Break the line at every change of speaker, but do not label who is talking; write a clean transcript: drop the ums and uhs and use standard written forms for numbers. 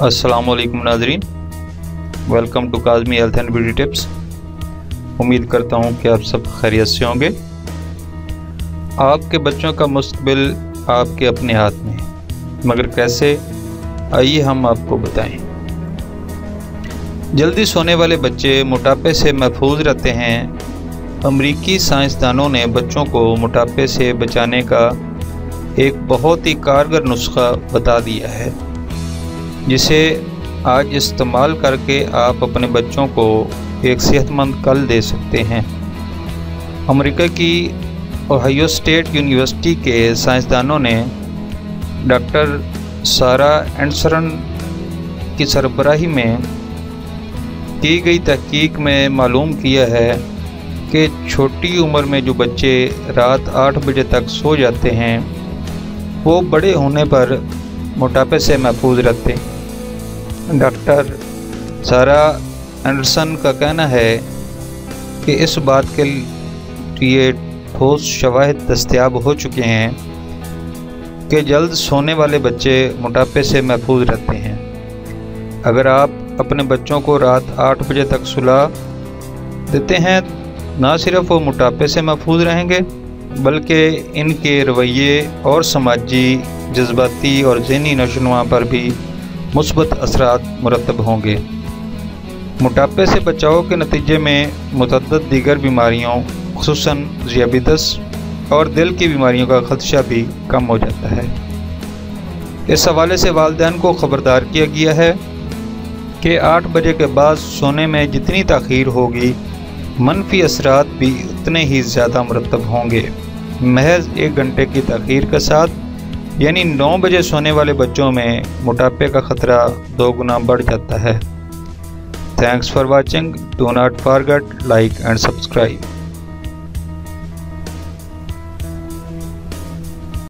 अस्सलाम वालेकुम नाज़रीन, welcome to Kazmi health and beauty tips. उम्मीद करता हूँ कि आप सब खैरियत से होंगे। आपके बच्चों का मुस्तकबिल आपके अपने हाथ में है, मगर कैसे, आइए हम आपको बताएं। जल्दी सोने वाले बच्चे मोटापे से महफूज रहते हैं। अमरीकी साइंसदानों ने बच्चों को मोटापे से बचाने का एक बहुत ही कारगर नुस्खा बता दिया है, जिसे आज इस्तेमाल करके आप अपने बच्चों को एक सेहतमंद कल दे सकते हैं। अमेरिका की ओहायो स्टेट यूनिवर्सिटी के साइंसदानों ने डॉक्टर सारा एंडरसन की सरबराही में की गई तहकीक में मालूम किया है कि छोटी उम्र में जो बच्चे रात 8 बजे तक सो जाते हैं वो बड़े होने पर मोटापे से महफूज रहते हैं। डॉक्टर सारा एंडरसन का कहना है कि इस बात के लिए ठोस शवाहिद दस्तयाब हो चुके हैं कि जल्द सोने वाले बच्चे मोटापे से महफूज रहते हैं। अगर आप अपने बच्चों को रात 8 बजे तक सुला देते हैं, ना सिर्फ वो मोटापे से महफूज रहेंगे बल्कि इनके रवैये और समाजी, जज्बाती और ज़हनी नशोनुमा पर भी मुस्बत असरात मुरतब होंगे। मोटापे से बचाव के नतीजे में मुतअद्दिद दीगर बीमारियों, खुसूसन ज़ियाबितस और दिल की बीमारियों का खदशा भी कम हो जाता है। इस हवाले से वालिदैन को ख़बरदार किया गया है कि 8 बजे के बाद सोने में जितनी ताख़ीर होगी, मनफी असरात भी उतने ही ज़्यादा मुरतब होंगे। महज 1 घंटे की ताख़ीर के साथ, यानी 9 बजे सोने वाले बच्चों में मोटापे का ख़तरा 2 गुना बढ़ जाता है। Thanks for watching. Do not forget like and subscribe.